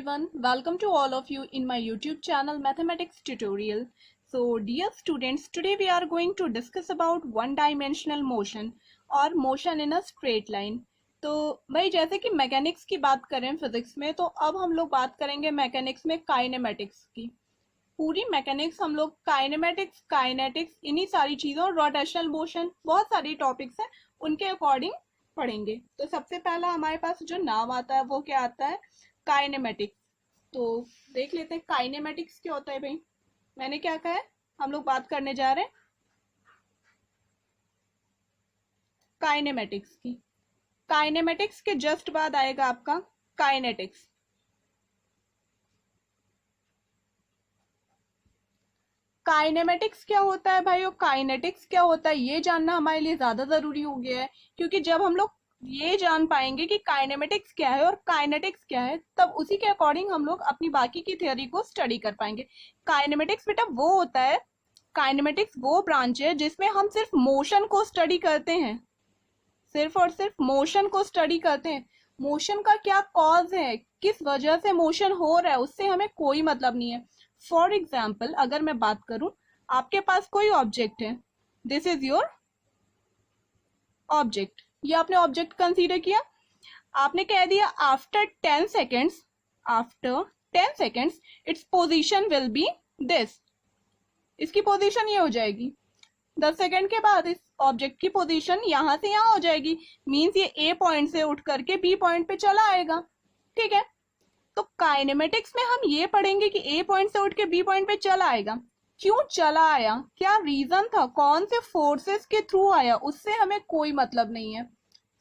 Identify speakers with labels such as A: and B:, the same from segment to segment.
A: everyone, welcome to all of you in my YouTube channel Mathematics Tutorial. So dear students, today we are going to discuss about one dimensional motion or motion in a straight line. तो भाई जैसे कि mechanics की बात करें physics में, तो अब हम लोग बात करेंगे मैकेनिक्स में काइनेमेटिक्स की। पूरी मैकेनिक्स हम लोग काइनेमेटिक्स, काइनेटिक्स, इन्हीं सारी चीज़ों, रोटेशनल मोशन, बहुत सारी टॉपिक्स हैं, उनके अकॉर्डिंग पढ़ेंगे। तो सबसे पहला हमारे पास जो नाम आता है वो क्या आता है? काइनेमेटिक्स। तो देख लेते हैं काइनेमेटिक्स क्या होता है। भाई मैंने क्या कहा है, हम लोग बात करने जा रहे हैं काइनेमेटिक्स की। काइनेमेटिक्स के जस्ट बाद आएगा आपका काइनेटिक्स। काइनेमेटिक्स क्या होता है भाई और काइनेटिक्स क्या होता है, ये जानना हमारे लिए ज्यादा जरूरी हो गया है, क्योंकि जब हम लोग ये जान पाएंगे कि काइनेमेटिक्स क्या है और काइनेटिक्स क्या है, तब उसी के अकॉर्डिंग हम लोग अपनी बाकी की थ्योरी को स्टडी कर पाएंगे। काइनेमेटिक्स बेटा वो होता है, काइनेमेटिक्स वो ब्रांच है जिसमें हम सिर्फ मोशन को स्टडी करते हैं, सिर्फ और सिर्फ मोशन को स्टडी करते हैं। मोशन का क्या कॉज है, किस वजह से मोशन हो रहा है, उससे हमें कोई मतलब नहीं है। फॉर एग्जाम्पल अगर मैं बात करूं, आपके पास कोई ऑब्जेक्ट है, दिस इज योर ऑब्जेक्ट, ये आपने ऑब्जेक्ट कंसीडर किया, आपने कह दिया after 10 seconds, after 10 seconds its position will be this, इसकी पोजीशन ये हो जाएगी। 10 सेकेंड के बाद इस ऑब्जेक्ट की पोजीशन यहां से यहां हो जाएगी, मींस ये ए पॉइंट से उठ करके बी पॉइंट पे चला आएगा। ठीक है, तो काइनेमेटिक्स में हम ये पढ़ेंगे कि ए पॉइंट से उठ के बी पॉइंट पे चला आएगा, क्यों चला आया, क्या रीजन था, कौन से फोर्सेस के थ्रू आया, उससे हमें कोई मतलब नहीं है।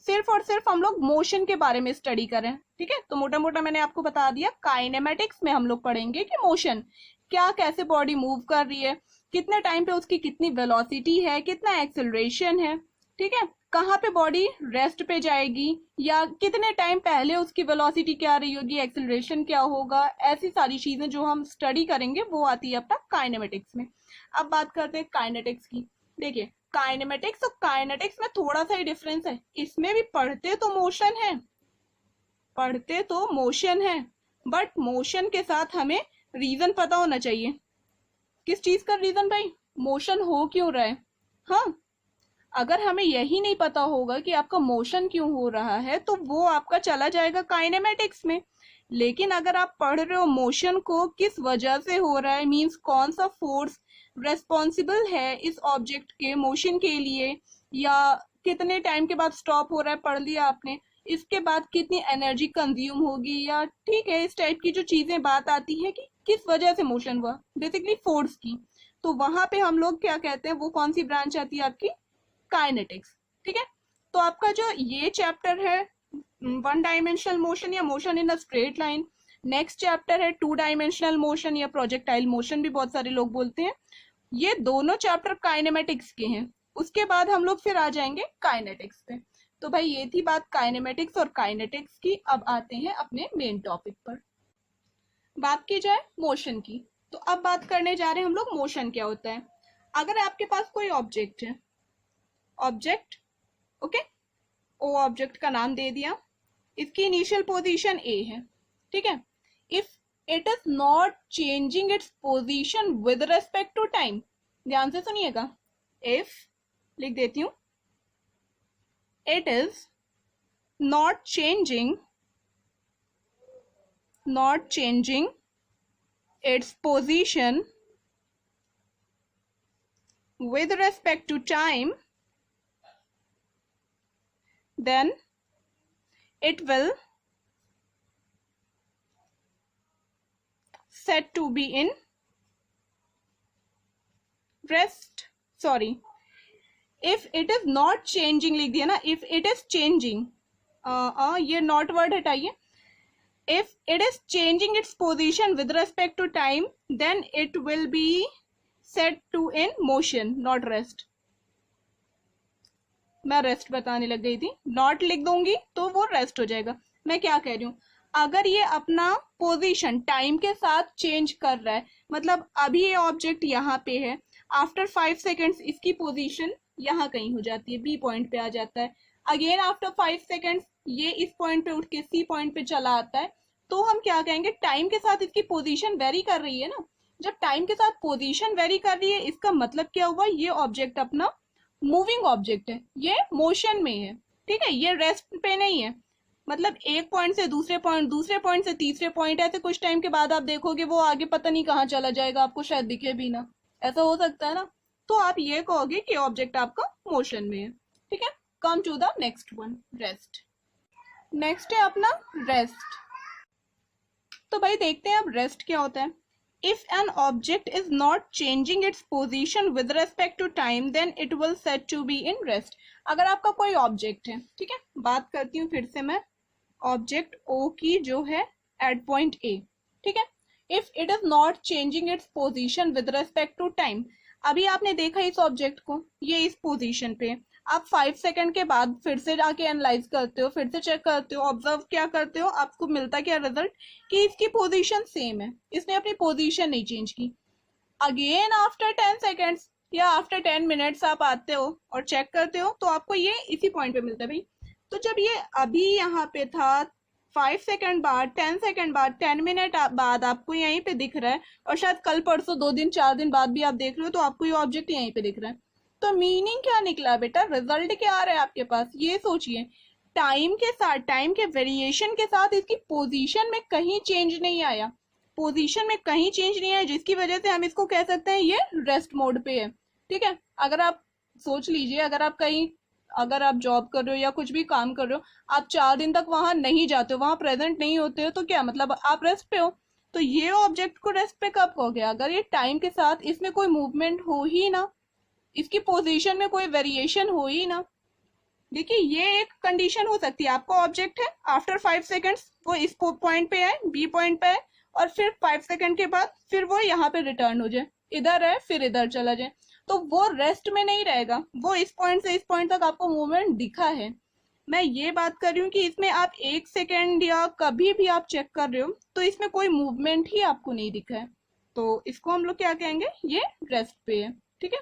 A: सिर्फ और सिर्फ हम लोग मोशन के बारे में स्टडी करें। ठीक है, तो मोटा मोटा मैंने आपको बता दिया, काइनेमेटिक्स में हम लोग पढ़ेंगे कि मोशन क्या, कैसे बॉडी मूव कर रही है, कितने टाइम पे उसकी कितनी वेलोसिटी है, कितना एक्सेलरेशन है। ठीक है, कहाँ पे बॉडी रेस्ट पे जाएगी, या कितने टाइम पहले उसकी वेलोसिटी क्या रही होगी, एक्सेलरेशन क्या होगा, ऐसी सारी चीजें जो हम स्टडी करेंगे वो आती है अपना काइनेमेटिक्स में। अब बात करते हैं काइनेटिक्स की। देखिए काइनेमेटिक्स और काइनेटिक्स में थोड़ा सा ही डिफरेंस है, इसमें भी पढ़ते तो मोशन है, पढ़ते तो मोशन है, बट मोशन के साथ हमें रीजन पता होना चाहिए। किस चीज का रीजन भाई, मोशन हो क्यों रहा है। हाँ, अगर हमें यही नहीं पता होगा कि आपका मोशन क्यों हो रहा है, तो वो आपका चला जाएगा काइनेमेटिक्स में। लेकिन अगर आप पढ़ रहे हो मोशन को किस वजह से हो रहा है, मींस कौन सा फोर्स रेस्पॉन्सिबल है इस ऑब्जेक्ट के मोशन के लिए, या कितने टाइम के बाद स्टॉप हो रहा है, पढ़ लिया आपने, इसके बाद कितनी एनर्जी कंज्यूम होगी, या ठीक है इस टाइप की जो चीजें बात आती है कि किस वजह से मोशन हुआ, बेसिकली फोर्स की, तो वहां पे हम लोग क्या कहते हैं, वो कौन सी ब्रांच आती है आपकी, काइनेटिक्स। ठीक है, तो आपका जो ये चैप्टर है वन डायमेंशनल मोशन या motion in a straight line, next chapter है टू डायमेंशनल मोशन या प्रोजेक्टाइल मोशन भी बहुत सारे लोग बोलते हैं, ये दोनों चैप्टर काइनेमेटिक्स के हैं। उसके बाद हम लोग फिर आ जाएंगे काइनेटिक्स पे। तो भाई ये थी बात काइनेमेटिक्स और काइनेटिक्स की। अब आते हैं अपने मेन टॉपिक पर। बात की जाए मोशन की, तो अब बात करने जा रहे हैं हम लोग मोशन क्या होता है। अगर आपके पास कोई ऑब्जेक्ट है, ऑब्जेक्ट, ओके, ओ ऑब्जेक्ट का नाम दे दिया, इसकी इनिशियल पोजीशन ए है। ठीक है, if it is not changing its position with respect to time, ध्यान से सुनिएगा, इफ लिख देती हूं, it is not changing its position with respect to time, then it will set to be in rest. Sorry, if it is not changing लिख दिया ना, if it is changing, ये not word हटाइए, if it is changing its position with respect to time, then it will be set to in motion, not rest. मैं rest बताने लग गई थी, नॉट लिख दूंगी तो वो रेस्ट हो जाएगा। मैं क्या कह रही हूँ, अगर ये अपना पोजीशन टाइम के साथ चेंज कर रहा है, मतलब अभी ये ऑब्जेक्ट यहाँ पे है, आफ्टर 5 सेकेंड्स इसकी पोजीशन यहाँ कहीं हो जाती है, बी पॉइंट पे आ जाता है, अगेन आफ्टर 5 सेकेंड्स ये इस पॉइंट पे उठ के सी पॉइंट पे चला आता है, तो हम क्या कहेंगे, टाइम के साथ इसकी पोजीशन वेरी कर रही है ना। जब टाइम के साथ पोजीशन वेरी कर रही है, इसका मतलब क्या हुआ, ये ऑब्जेक्ट अपना मूविंग ऑब्जेक्ट है, ये मोशन में है, ठीक है, ये रेस्ट पे नहीं है। मतलब एक पॉइंट से दूसरे पॉइंट, दूसरे पॉइंट से तीसरे पॉइंट, ऐसे कुछ टाइम के बाद आप देखोगे वो आगे पता नहीं कहाँ चला जाएगा, आपको शायद दिखे भी ना, ऐसा हो सकता है ना। तो आप ये कहोगे कि ऑब्जेक्ट आपका मोशन में है, ठीक है। Come to the next one, rest. Next है अपना रेस्ट। तो भाई देखते हैं अब रेस्ट क्या होता है। If an object is not changing its position with respect to time then it will set to be in rest. अगर आपका कोई ऑब्जेक्ट है, ठीक है, बात करती हूँ फिर से मैं ऑब्जेक्ट ओ की जो है एट पॉइंट ए, ठीक है। If it is not changing its position with respect to time, अभी आपने देखा इस ऑब्जेक्ट को, ये इस पोजीशन पे, आप 5 सेकंड के बाद फिर से जाके एनालाइज करते हो, फिर से चेक करते हो, ऑब्जर्व क्या करते हो, आपको मिलता क्या रिजल्ट, कि इसकी पोजीशन सेम है, इसने अपनी पोजीशन नहीं चेंज की। अगेन आफ्टर 10 सेकेंड्स या आफ्टर 10 मिनट्स आप आते हो और चेक करते हो, तो आपको ये इसी पॉइंट पे मिलता है भाई। तो जब ये अभी यहाँ पे था, 5 सेकंड बाद, 10 सेकंड बाद, 10 मिनट बाद आपको यहीं पे दिख रहा है, और शायद कल परसों 2 दिन 4 दिन बाद भी आप देख रहे हो, तो आपको ये ऑब्जेक्ट यहीं पे दिख रहा है। तो मीनिंग क्या निकला बेटा, रिजल्ट क्या आ रहा है आपके पास, ये सोचिए। टाइम के साथ, टाइम के वेरिएशन के साथ इसकी पोजीशन में कहीं चेंज नहीं आया, पोजीशन में कहीं चेंज नहीं आया, जिसकी वजह से हम इसको कह सकते हैं ये रेस्ट मोड पे है, ठीक है। अगर आप सोच लीजिए, अगर आप कहीं, अगर आप जॉब कर रहे हो या कुछ भी काम कर रहे हो, आप 4 दिन तक वहां नहीं जाते हो, वहां प्रेजेंट नहीं होते हो, तो क्या मतलब आप रेस्ट पे हो। तो ये ऑब्जेक्ट को रेस्ट पे कब कहोगे, अगर ये टाइम के साथ इसमें कोई मूवमेंट हो ही ना, इसकी पोजीशन में कोई वेरिएशन हो ही ना। देखिए ये एक कंडीशन हो सकती है, आपका ऑब्जेक्ट है, आफ्टर 5 सेकंड्स वो इस पॉइंट पे है, बी पॉइंट पे है, और फिर 5 सेकंड के बाद फिर वो यहाँ पे रिटर्न हो जाए, इधर है फिर इधर चला जाए, तो वो रेस्ट में नहीं रहेगा, वो इस पॉइंट से इस पॉइंट तक आपको मूवमेंट दिखा है। मैं ये बात कर रही हूँ कि इसमें आप 1 सेकेंड या कभी भी आप चेक कर रहे हो, तो इसमें कोई मूवमेंट ही आपको नहीं दिखा है, तो इसको हम लोग क्या कहेंगे, ये रेस्ट पे है, ठीक है।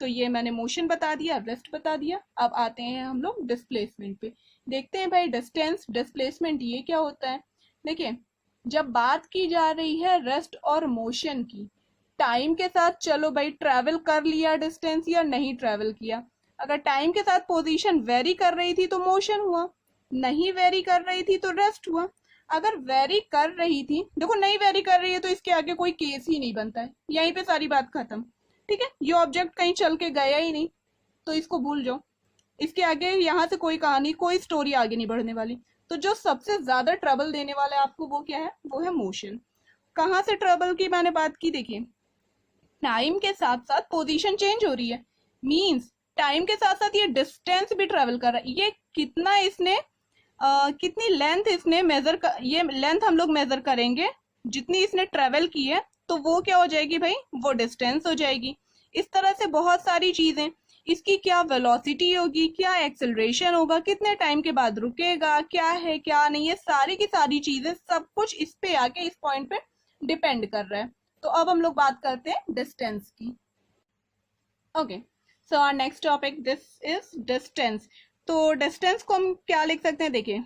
A: तो ये मैंने मोशन बता दिया, रेस्ट बता दिया। अब आते हैं हम लोग डिस्प्लेसमेंट पे, देखते हैं भाई डिस्टेंस, डिस्प्लेसमेंट ये क्या होता है। देखिए जब बात की जा रही है रेस्ट और मोशन की, टाइम के साथ चलो भाई ट्रैवल कर लिया डिस्टेंस या नहीं ट्रैवल किया, अगर टाइम के साथ पोजीशन वेरी कर रही थी तो मोशन हुआ, नहीं वेरी कर रही थी तो रेस्ट हुआ। अगर वेरी कर रही थी, देखो नहीं वेरी कर रही है तो इसके आगे कोई केस ही नहीं बनता है, यहीं पे सारी बात खत्म, ठीक है। ये ऑब्जेक्ट कहीं चल के गया ही नहीं, तो इसको भूल जाओ, इसके आगे यहाँ से कोई कहानी, कोई स्टोरी आगे नहीं बढ़ने वाली। तो जो सबसे ज्यादा ट्रबल देने वाला है आपको वो क्या है, वो है मोशन। कहाँ से ट्रबल की मैंने बात की, देखिए टाइम के साथ साथ पोजीशन चेंज हो रही है, मींस टाइम के साथ साथ ये डिस्टेंस भी ट्रेवल कर रहा है, ये कितना इसने कितनी लेंथ इसने मेजर ये लेंथ हम लोग मेजर करेंगे, जितनी इसने ट्रेवल की है तो वो क्या हो जाएगी भाई, वो डिस्टेंस हो जाएगी। इस तरह से बहुत सारी चीजें, इसकी क्या वेलोसिटी होगी, क्या एक्सेलरेशन होगा, कितने टाइम के बाद रुकेगा, क्या है क्या नहीं, ये सारी की सारी चीजें सब कुछ इस पे आके इस पॉइंट पे डिपेंड कर रहा है। तो अब हम लोग बात करते हैं डिस्टेंस की। Okay, so our next topic this is distance. तो डिस्टेंस को हम क्या लिख सकते हैं, देखिए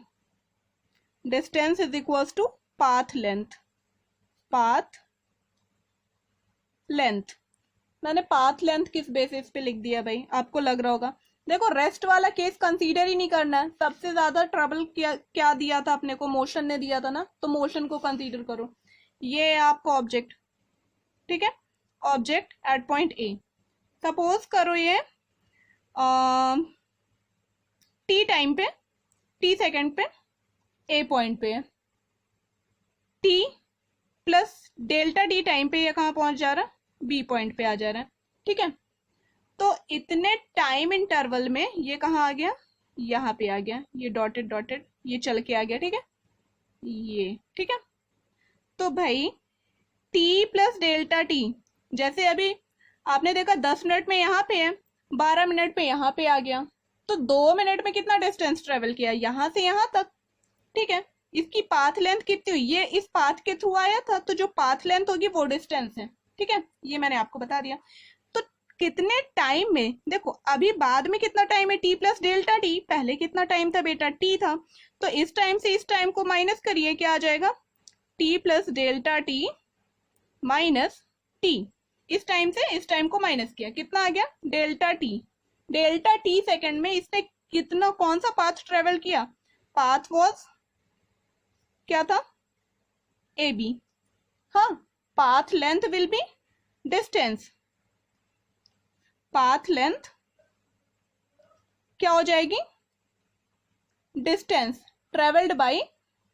A: distance is equals to path length, path length. मैंने पाथ लेंथ किस बेसिस पे लिख दिया भाई, आपको लग रहा होगा, देखो रेस्ट वाला केस कंसीडर ही नहीं करना है, सबसे ज्यादा ट्रबल क्या दिया था अपने को, मोशन ने दिया था ना, तो मोशन को कंसीडर करो। ये आपका ऑब्जेक्ट, ठीक है, object at point A, suppose करो ये टी टाइम पे, टी सेकेंड पे ए पॉइंट पे है, T plus delta T time पे ये कहाँ पहुंच जा रहा है, बी पॉइंट पे आ जा रहा है, ठीक है। तो इतने टाइम इंटरवल में ये कहाँ आ गया, यहाँ पे आ गया, ये डॉटेड डॉटेड ये चल के आ गया, ठीक है, ये ठीक है। तो भाई टी प्लस डेल्टा टी, जैसे अभी आपने देखा 10 मिनट में यहाँ पे है, 12 मिनट पे यहाँ पे आ गया, तो 2 मिनट में कितना डिस्टेंस ट्रेवल किया, यहाँ से यहाँ तक, ठीक है। इसकी पाथ लेंथ कितनी हुई, ये इस पाथ के थ्रू आया था, तो जो पाथ लेंथ होगी वो डिस्टेंस है, ठीक है, ये मैंने आपको बता दिया। तो कितने टाइम में, देखो अभी बाद में कितना टाइम है, टी प्लस डेल्टा टी, पहले कितना टाइम था बेटा, टी था, तो इस टाइम से इस टाइम को माइनस करिए, क्या आ जाएगा, T plus delta T minus T. इस टाइम से इस टाइम को माइनस किया, कितना आ गया delta T. Delta T second में इसने कितना, कौन सा पाथ ट्रेवल किया, पाथ वॉज क्या था, ए बी। हाँ, path length will be distance, path length क्या हो जाएगी, distance travelled by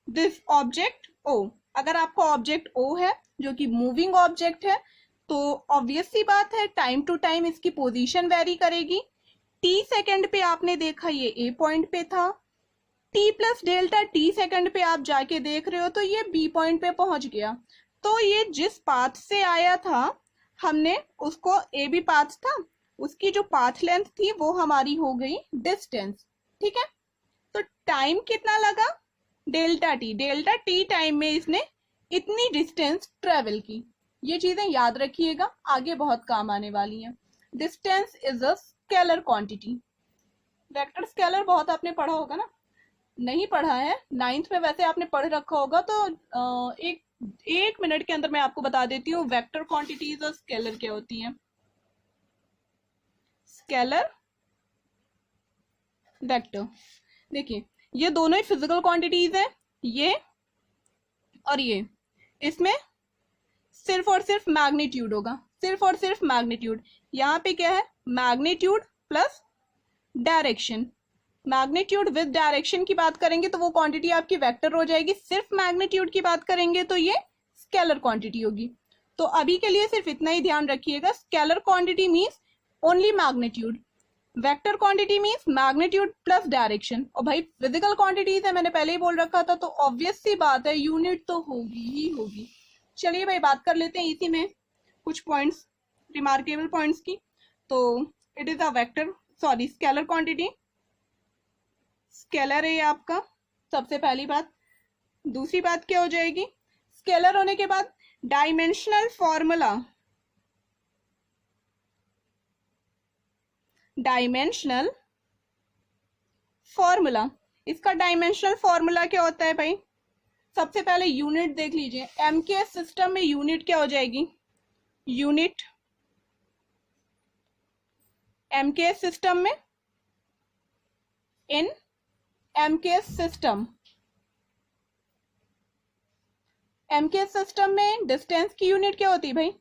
A: this object O. अगर आपका ऑब्जेक्ट ओ है जो कि मूविंग ऑब्जेक्ट है, तो ऑब्वियस सी बात है टाइम टू टाइम इसकी पोजीशन वेरी करेगी। टी सेकंड पे आपने देखा ये ए पॉइंट पे था, T plus delta T second पे आप जाके देख रहे हो तो ये बी पॉइंट पे पहुंच गया। तो ये जिस पाथ से आया था हमने उसको, ए बी पाथ था, उसकी जो पाथ लेंथ थी वो हमारी हो गई डिस्टेंस। ठीक है, तो टाइम कितना लगा, delta T. Delta T time में इसने इतनी डिस्टेंस ट्रेवल की। ये चीजें याद रखिएगा, आगे बहुत काम आने वाली हैं। Distance is a scalar quantity. Vector scalar बहुत आपने पढ़ा होगा ना, नहीं पढ़ा है 9th में वैसे आपने पढ़ रखा होगा, तो एक मिनट के अंदर मैं आपको बता देती हूँ वेक्टर क्वांटिटीज और स्केलर क्या होती हैं। स्केलर वेक्टर, देखिए ये दोनों ही फिजिकल क्वांटिटीज हैं, ये और ये। इसमें सिर्फ और सिर्फ मैग्नीट्यूड होगा, सिर्फ और सिर्फ मैग्नीट्यूड। यहाँ पे क्या है, magnitude plus direction. Magnitude with direction की बात करेंगे तो वो क्वांटिटी आपकी वेक्टर हो जाएगी, सिर्फ मैग्नीट्यूड की बात करेंगे तो ये स्केलर क्वांटिटी होगी। तो अभी के लिए सिर्फ इतना ही ध्यान रखिएगा, scalar quantity means only magnitude, vector quantity means magnitude plus direction. और भाई फिजिकल क्वांटिटीज है, मैंने पहले ही बोल रखा था, तो ऑब्वियस सी बात है यूनिट तो होगी ही होगी। चलिए भाई बात कर लेते हैं इसी में कुछ पॉइंट्स, रिमार्केबल पॉइंट्स की। तो it is a vector, sorry scalar quantity, scalar है आपका, सबसे पहली बात। दूसरी बात क्या हो जाएगी, स्केलर होने के बाद डायमेंशनल फॉर्मूला, डायमेंशनल फॉर्मूला, इसका डायमेंशनल फॉर्मूला क्या होता है भाई, सबसे पहले यूनिट देख लीजिए। एमकेएस सिस्टम में यूनिट क्या हो जाएगी, यूनिट एमकेएस सिस्टम में, इन एमकेएस सिस्टम, एमकेएस सिस्टम में डिस्टेंस की यूनिट क्या होती है भाई,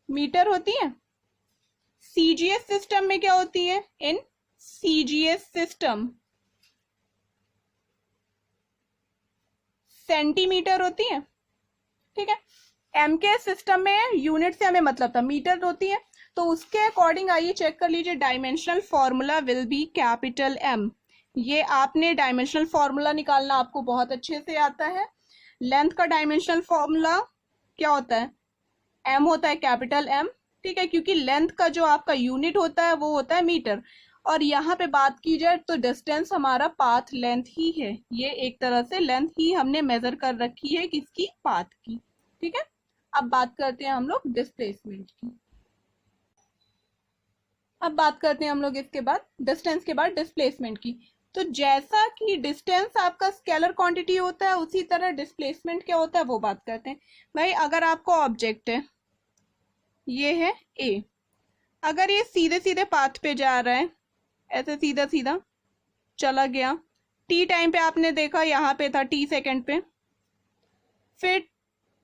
A: मीटर होती है। सीजीएस सिस्टम में क्या होती है, इन सीजीएस सिस्टम सेंटीमीटर होती है। ठीक है, एमकेएस सिस्टम में यूनिट से हमें मतलब था मीटर होती है, तो उसके अकॉर्डिंग आइए चेक कर लीजिए, dimensional formula will be capital M. ये आपने डायमेंशनल फॉर्मूला निकालना आपको बहुत अच्छे से आता है। लेंथ का डायमेंशनल फॉर्मूला क्या होता है, एम होता है कैपिटल एम। ठीक है, क्योंकि लेंथ का जो आपका यूनिट होता है वो होता है मीटर, और यहाँ पे बात की जाए तो डिस्टेंस हमारा पाथ लेंथ ही है, ये एक तरह से लेंथ ही हमने मेजर कर रखी है किसकी, पाथ की। ठीक है, अब बात करते हैं हम लोग डिस्प्लेसमेंट की। अब बात करते हैं हम लोग इसके बाद डिस्टेंस के बाद डिस्प्लेसमेंट की। तो जैसा कि डिस्टेंस आपका स्केलर क्वांटिटी होता है, उसी तरह डिस्प्लेसमेंट क्या होता है वो बात करते हैं। भाई अगर आपको ऑब्जेक्ट है, ये है ए, अगर ये सीधे सीधे पाथ पे जा रहा है, ऐसे सीधा सीधा चला गया, टी टाइम पे आपने देखा यहाँ पे था टी सेकंड पे, फिर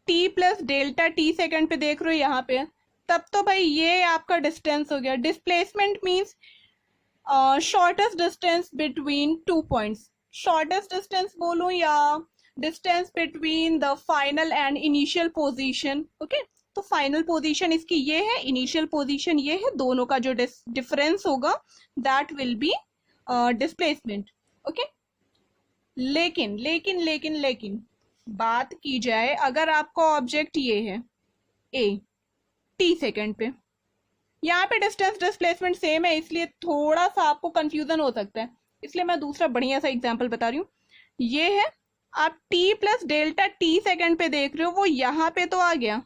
A: T plus delta T second पे देख रहे हो यहाँ पे, तब तो भाई ये आपका डिस्टेंस हो गया। Displacement means shortest distance between two points, shortest distance बोलूं या distance between the final and initial position. Okay, तो फाइनल पोजीशन इसकी ये है, इनिशियल पोजीशन ये है, दोनों का जो डिफरेंस होगा that will be displacement. Okay, लेकिन लेकिन लेकिन लेकिन बात की जाए, अगर आपका ऑब्जेक्ट ये है ए टी सेकंड पे, यहाँ पे डिस्टेंस डिस्प्लेसमेंट सेम है, इसलिए थोड़ा सा आपको कंफ्यूजन हो सकता है, इसलिए मैं दूसरा बढ़िया सा एग्जांपल बता रही हूँ। ये है, आप T plus delta T second पे देख रहे हो, वो यहाँ पे तो आ गया,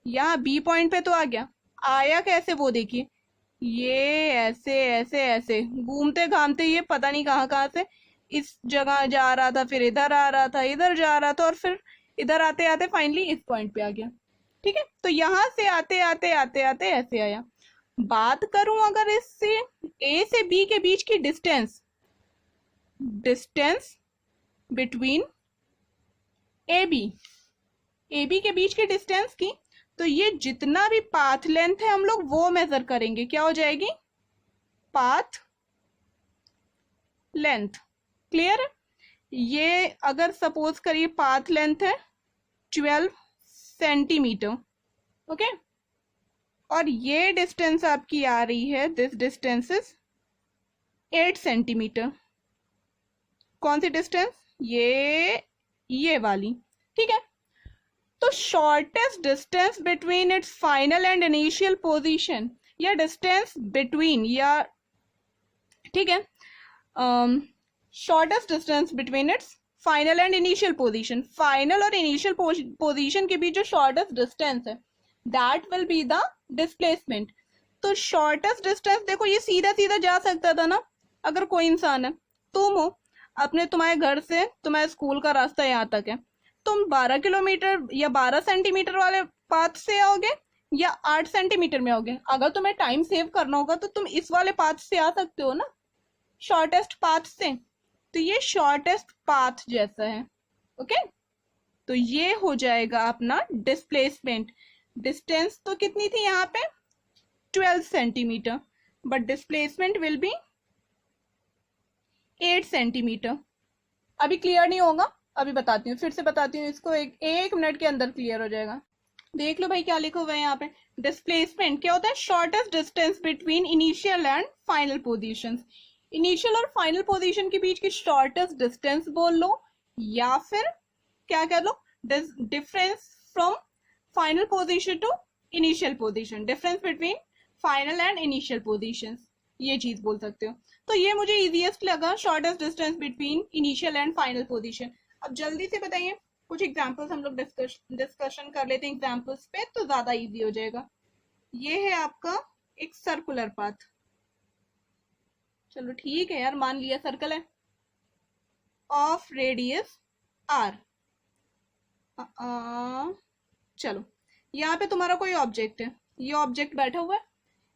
A: यहाँ बी पॉइंट पे तो आ गया, आया कैसे वो देखिए, ये ऐसे ऐसे ऐसे घूमते घामते ये पता नहीं कहाँ कहाँ से इस जगह जा रहा था, फिर इधर आ रहा था, इधर जा रहा था, और फिर इधर आते आते फाइनली इस पॉइंट पे आ गया। ठीक है, तो यहां से आते आते आते आते ऐसे आया। बात करूं अगर इससे ए से बी के बीच की distance, distance between A B के बीच की डिस्टेंस की, तो ये जितना भी पाथ लेंथ है हम लोग वो मेजर करेंगे। क्या हो जाएगी? Path length. क्लियर है? ये अगर सपोज करिए पाथ लेंथ है 12 सेंटीमीटर, ओके, और ये डिस्टेंस आपकी आ रही है, दिस डिस्टेंस इज 8 सेंटीमीटर। कौन सी डिस्टेंस? ये वाली। ठीक है, तो shortest distance between its final and initial position, या डिस्टेंस बिटवीन, या ठीक है, shortest distance between its final and initial position, final और इनिशियल पोजीशन के बीच जो शॉर्टेस्ट डिस्टेंस है that will be the displacement. तो शॉर्टेस्ट डिस्टेंस देखो, ये सीधा सीधा जा सकता था ना। अगर कोई इंसान है, तुम हो, तुम्हारे घर से तुम्हारे स्कूल का रास्ता यहाँ तक है, तुम 12 किलोमीटर या 12 सेंटीमीटर वाले पाथ से आओगे या 8 सेंटीमीटर में आओगे। अगर तुम्हें टाइम सेव करना होगा तो तुम इस वाले पाथ से आ सकते हो ना, शॉर्टेस्ट पाथ से। तो ये शॉर्टेस्ट पाथ जैसा है, ओके। तो ये हो जाएगा अपना डिस्प्लेसमेंट। डिस्टेंस तो कितनी थी यहाँ पे? 12 centimetre, but displacement will be 8 centimetre. अभी क्लियर नहीं होगा, अभी बताती हूँ, फिर से बताती हूँ इसको, एक मिनट के अंदर क्लियर हो जाएगा। देख लो भाई क्या लिखा हुआ है यहाँ पे। डिस्प्लेसमेंट क्या होता है? Shortest distance between initial and final positions. Initial और फाइनल पोजीशन के बीच की शॉर्टेस्ट डिस्टेंस बोल लो, या फिर क्या कह लो, difference from final position to initial position, difference between final and initial positions, ये चीज बोल सकते हो। तो ये मुझे इजीएस्ट लगा, shortest distance between initial and final position. अब जल्दी से बताइए, कुछ एग्जांपल्स हम लोग डिस्कशन कर लेते हैं एग्जांपल्स पे, तो ज्यादा इजी हो जाएगा। ये है आपका एक सर्कुलर पाथ, चलो ठीक है यार, मान लिया सर्कल है, ऑफ रेडियस आर। चलो, यहाँ पे तुम्हारा कोई ऑब्जेक्ट है, ये ऑब्जेक्ट बैठा हुआ है,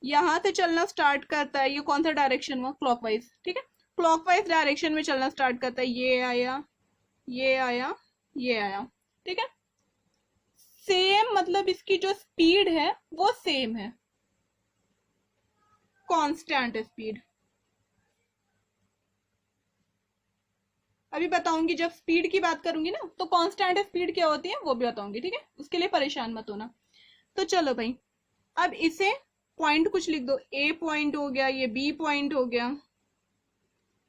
A: यहां से चलना स्टार्ट करता है, ये कौन सा डायरेक्शन हुआ? क्लॉकवाइज। ठीक है, क्लॉकवाइज डायरेक्शन में चलना स्टार्ट करता है, ये आया, ये आया, ये आया। ठीक है, सेम, मतलब इसकी जो स्पीड है वो सेम है, कांस्टेंट स्पीड। अभी बताऊंगी, जब स्पीड की बात करूंगी ना तो कांस्टेंट स्पीड क्या होती है वो भी बताऊंगी। ठीक है, उसके लिए परेशान मत होना। तो चलो भाई, अब इसे पॉइंट कुछ लिख दो। ए पॉइंट हो गया, ये बी पॉइंट हो गया,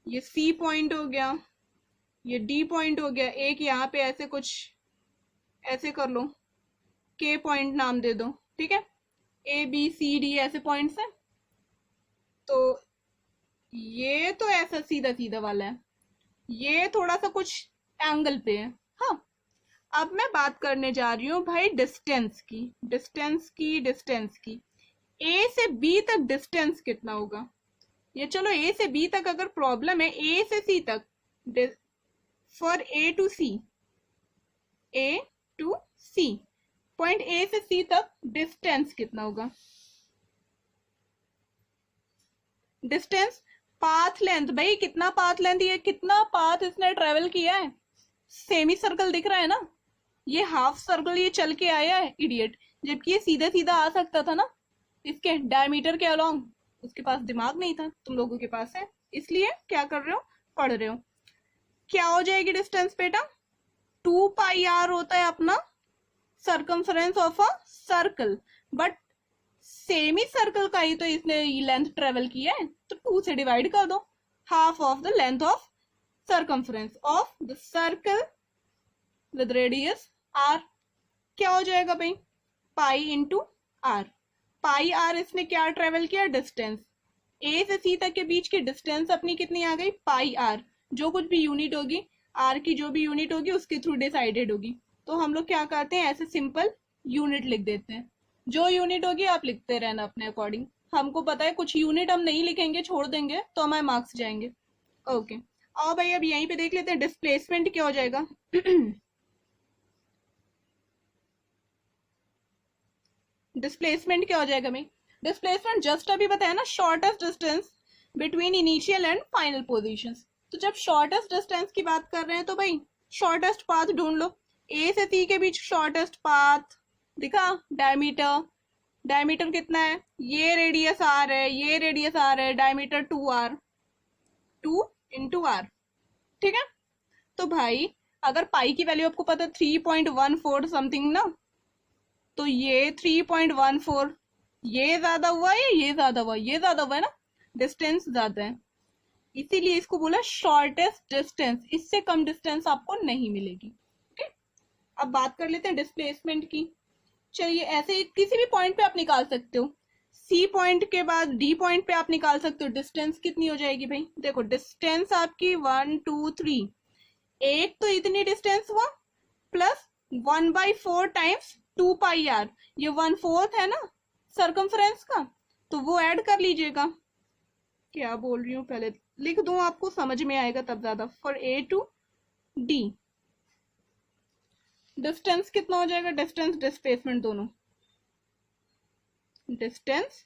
A: ये सी पॉइंट हो गया, ये डी पॉइंट हो गया, एक यहाँ पे ऐसे कुछ ऐसे कर लो, के पॉइंट नाम दे दो। ठीक है, ए बी सी डी ऐसे पॉइंट्स हैं। तो ये तो ऐसा सीधा सीधा वाला है, ये थोड़ा सा कुछ एंगल पे है। हाँ, अब मैं बात करने जा रही हूँ भाई डिस्टेंस की, डिस्टेंस की। ए से बी तक डिस्टेंस कितना होगा? ये चलो ए से बी तक अगर प्रॉब्लम है, ए से सी तक, for A to C, point A से सी तक डिस्टेंस कितना होगा? डिस्टेंस, पाथ लेंथ, भाई कितना पाथ लेंथ, ये कितना पाथ इसने ट्रेवल किया है? सेमी सर्कल दिख रहा है ना, ये हाफ सर्कल ये चल के आया है इडियट, जबकि ये सीधा सीधा आ सकता था ना इसके डायमीटर के अलोंग। उसके पास दिमाग नहीं था, तुम लोगों के पास है, इसलिए क्या कर रहे हो, पढ़ रहे हो। क्या हो जाएगी डिस्टेंस बेटा? 2 पाई आर होता है अपना circumference of a circle, but semi circle का ही तो इसने लेंथ ट्रेवल किया है, तो 2 से डिवाइड कर दो, half of the length of circumference of the circle with radius R. क्या हो जाएगा भाई? Pi into R. Pi R इसने क्या ट्रेवल किया? डिस्टेंस। ए से सी तक के बीच की डिस्टेंस अपनी कितनी आ गई? पाई आर। जो कुछ भी यूनिट होगी, आर की जो भी यूनिट होगी उसके थ्रू डिसाइडेड होगी। तो हम लोग क्या करते हैं, ऐसे सिंपल यूनिट लिख देते हैं। जो यूनिट होगी आप लिखते रहना अपने अकॉर्डिंग। हमको पता है कुछ यूनिट हम नहीं लिखेंगे, छोड़ देंगे तो हमारे मार्क्स जाएंगे। ओके, आओ भाई अब यहीं पे देख लेते हैं डिस्प्लेसमेंट क्या हो जाएगा। डिस्प्लेसमेंट क्या हो जाएगा भाई? डिस्प्लेसमेंट जस्ट अभी बताया ना, shortest distance between initial and final positions. तो जब शॉर्टेस्ट डिस्टेंस की बात कर रहे हैं तो भाई शॉर्टेस्ट पाथ ढूंढ लो। ए से सी के बीच शॉर्टेस्ट पाथ दिखा, डायमीटर, डायमीटर कितना है? ये रेडियस आर है, ये रेडियस आर है, डायमीटर 2r, 2 इंटू आर, ठीक है। तो भाई अगर पाई की वैल्यू आपको पता है 3.14 समथिंग ना, तो ये 3.14 ये ज्यादा हुआ है, ये ज्यादा हुआ, ये ज्यादा हुआ है ना, डिस्टेंस ज्यादा है, इसीलिए इसको बोला शॉर्टेस्ट डिस्टेंस। इससे कम डिस्टेंस आपको नहीं मिलेगी। ओके, अब बात कर लेते हैं डिस्प्लेसमेंट की। चलिए ऐसे किसी भी पॉइंट पे आप निकाल सकते हो, सी पॉइंट के बाद डी पॉइंट पे आप निकाल सकते हो। डिस्टेंस कितनी हो जाएगी भाई? देखो डिस्टेंस आपकी 1 2 3, एक तो इतनी डिस्टेंस हुआ प्लस 1/4 टाइम्स 2πr, ये 1/4 है ना सर्कमफ्रेंस का, तो वो ऐड कर लीजिएगा। क्या बोल रही हूँ पहले लिख दूं, आपको समझ में आएगा तब ज्यादा। For A to D distance कितना हो जाएगा? डिस्टेंस डिस्प्लेसमेंट दोनों, डिस्टेंस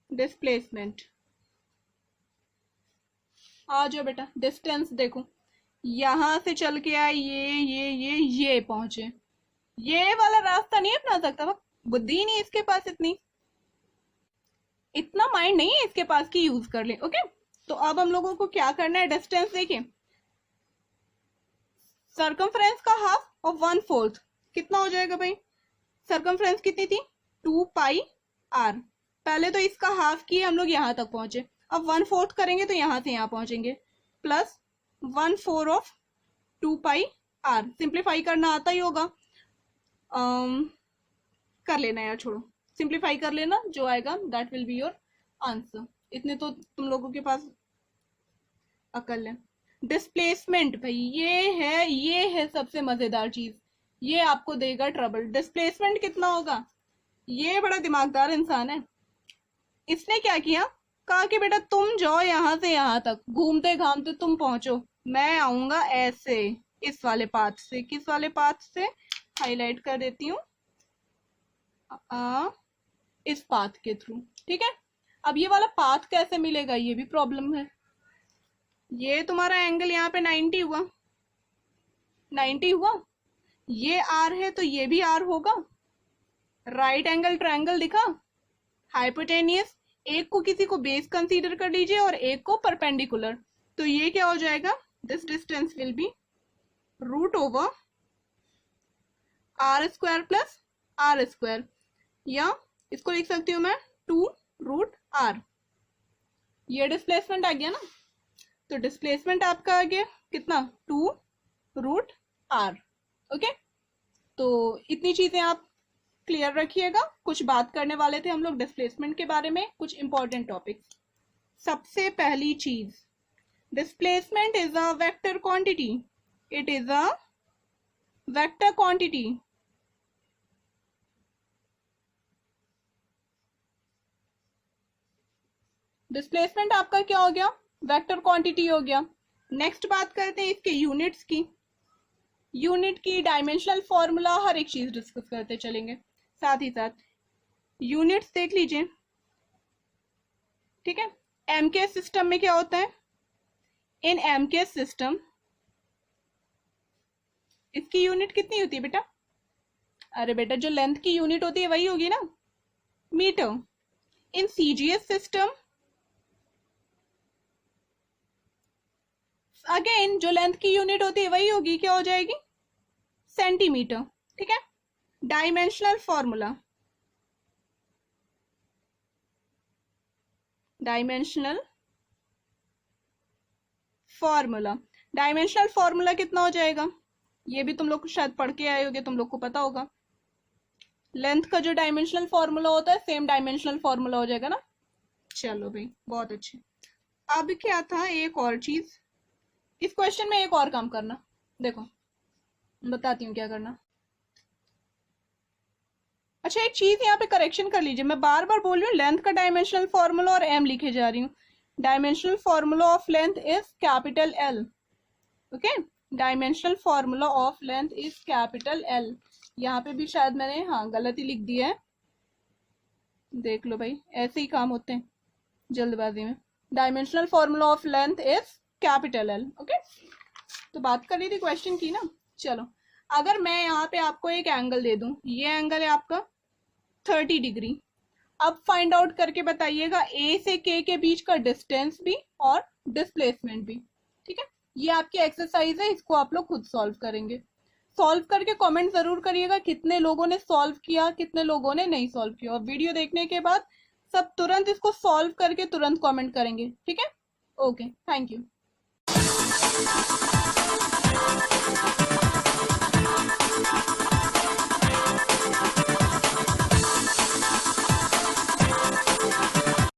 A: डिस्प्लेसमेंट। आ जाओ बेटा, डिस्टेंस देखो, यहां से चल के आए ये पहुंचे, ये वाला रास्ता नहीं अपना सकता, बुद्धि नहीं इसके पास, इतना माइंड नहीं है इसके पास कि यूज कर ले। ओके, तो अब हम लोगों को क्या करना है? डिस्टेंस देखिए, सर्कमफ्रेंस का हाफ और 1/4 कितना हो जाएगा भाई? सर्कमफ्रेंस कितनी थी? 2πr। पहले तो इसका हाफ किए हम लोग यहां तक पहुंचे, अब 1/4 करेंगे तो यहां से यहां पहुंचेंगे, प्लस 1/4 ऑफ 2πr। सिंप्लीफाई करना आता ही होगा, कर लेना यार, छोड़ो, सिंप्लीफाई कर लेना, जो आएगा that will be your answer. इतने तो तुम लोगों के पास अकल है। डिस्प्लेसमेंट भाई ये है सबसे मजेदार चीज, ये आपको देगा ट्रबल। डिस्प्लेसमेंट कितना होगा? ये बड़ा दिमागदार इंसान है, इसने क्या किया, कहा कि बेटा तुम जाओ यहां से यहां तक, घूमते घामते तुम पहुंचो, मैं आऊंगा ऐसे इस वाले पाथ से। किस वाले पाथ से? हाईलाइट कर देती हूँ, इस पाथ के थ्रू, ठीक है। अब ये वाला पाथ कैसे मिलेगा, ये भी प्रॉब्लम है। ये तुम्हारा एंगल यहाँ पे 90 हुआ, 90 हुआ, ये आर है तो ये भी आर होगा, राइट एंगल ट्रायंगल दिखा, हाइपोटेनियस, एक को किसी को बेस कंसीडर कर लीजिए और एक को परपेंडिकुलर, तो ये क्या हो जाएगा? This distance will be √/r² plus r², या इसको लिख सकती हूँ मैं 2√r। ये डिस्प्लेसमेंट आ गया ना, तो डिस्प्लेसमेंट आपका आ गया कितना? 2√r। ओके, तो इतनी चीजें आप क्लियर रखिएगा। कुछ बात करने वाले थे हम लोग डिस्प्लेसमेंट के बारे में, कुछ इंपॉर्टेंट टॉपिक्स। सबसे पहली चीज, displacement is a vector quantity, it is a vector quantity. Displacement आपका क्या हो गया? वेक्टर क्वांटिटी हो गया। नेक्स्ट बात करते हैं इसके यूनिट्स की। यूनिट की, डायमेंशनल फॉर्मूला, हर एक चीज डिस्कस करते चलेंगे साथ ही साथ। यूनिट्स देख लीजिए, ठीक है। एमके सिस्टम में क्या होता है? इन एमके सिस्टम इसकी यूनिट कितनी होती है बेटा? अरे बेटा जो लेंथ की यूनिट होती है वही होगी ना, metre. In CGS system again जो लेंथ की यूनिट होती है वही होगी, क्या हो जाएगी? सेंटीमीटर, ठीक है। Dimensional formula, dimensional formula, dimensional formula कितना हो जाएगा? ये भी तुम लोग शायद पढ़ के आए होगे, तुम लोग को पता होगा। लेंथ का जो डायमेंशनल फॉर्मूला होता है सेम डायमेंशनल फॉर्मूला हो जाएगा ना। चलो भाई बहुत अच्छे। अब क्या था, एक और चीज इस क्वेश्चन में, एक और काम करना, देखो बताती हूँ क्या करना। अच्छा एक चीज यहाँ पे करेक्शन कर लीजिए, मैं बार बार बोल रही हूँ लेंथ का डायमेंशनल फॉर्मूला और एम लिखे जा रही हूँ। Dimensional formula of length is capital L, okay. Dimensional formula of length is capital L. यहाँ पे भी शायद मैंने हाँ गलत ही लिख दिया है, देख लो भाई, ऐसे ही काम होते हैं जल्दबाजी में। Dimensional formula of length is capital L. Okay, तो बात कर रही थी क्वेश्चन की ना। चलो, अगर मैं यहाँ पे आपको एक एंगल दे दूं, ये एंगल है आपका 30 डिग्री। अब फाइंड आउट करके बताइएगा ए से के बीच का डिस्टेंस भी और डिस्प्लेसमेंट भी। ठीक है, ये आपकी एक्सरसाइज है, इसको आप लोग खुद सॉल्व करेंगे। सॉल्व करके कमेंट जरूर करिएगा कितने लोगों ने सॉल्व किया, कितने लोगों ने नहीं सॉल्व किया। और वीडियो देखने के बाद सब तुरंत इसको सॉल्व करके तुरंत कमेंट करेंगे। ठीक है, ओके, थैंक यू।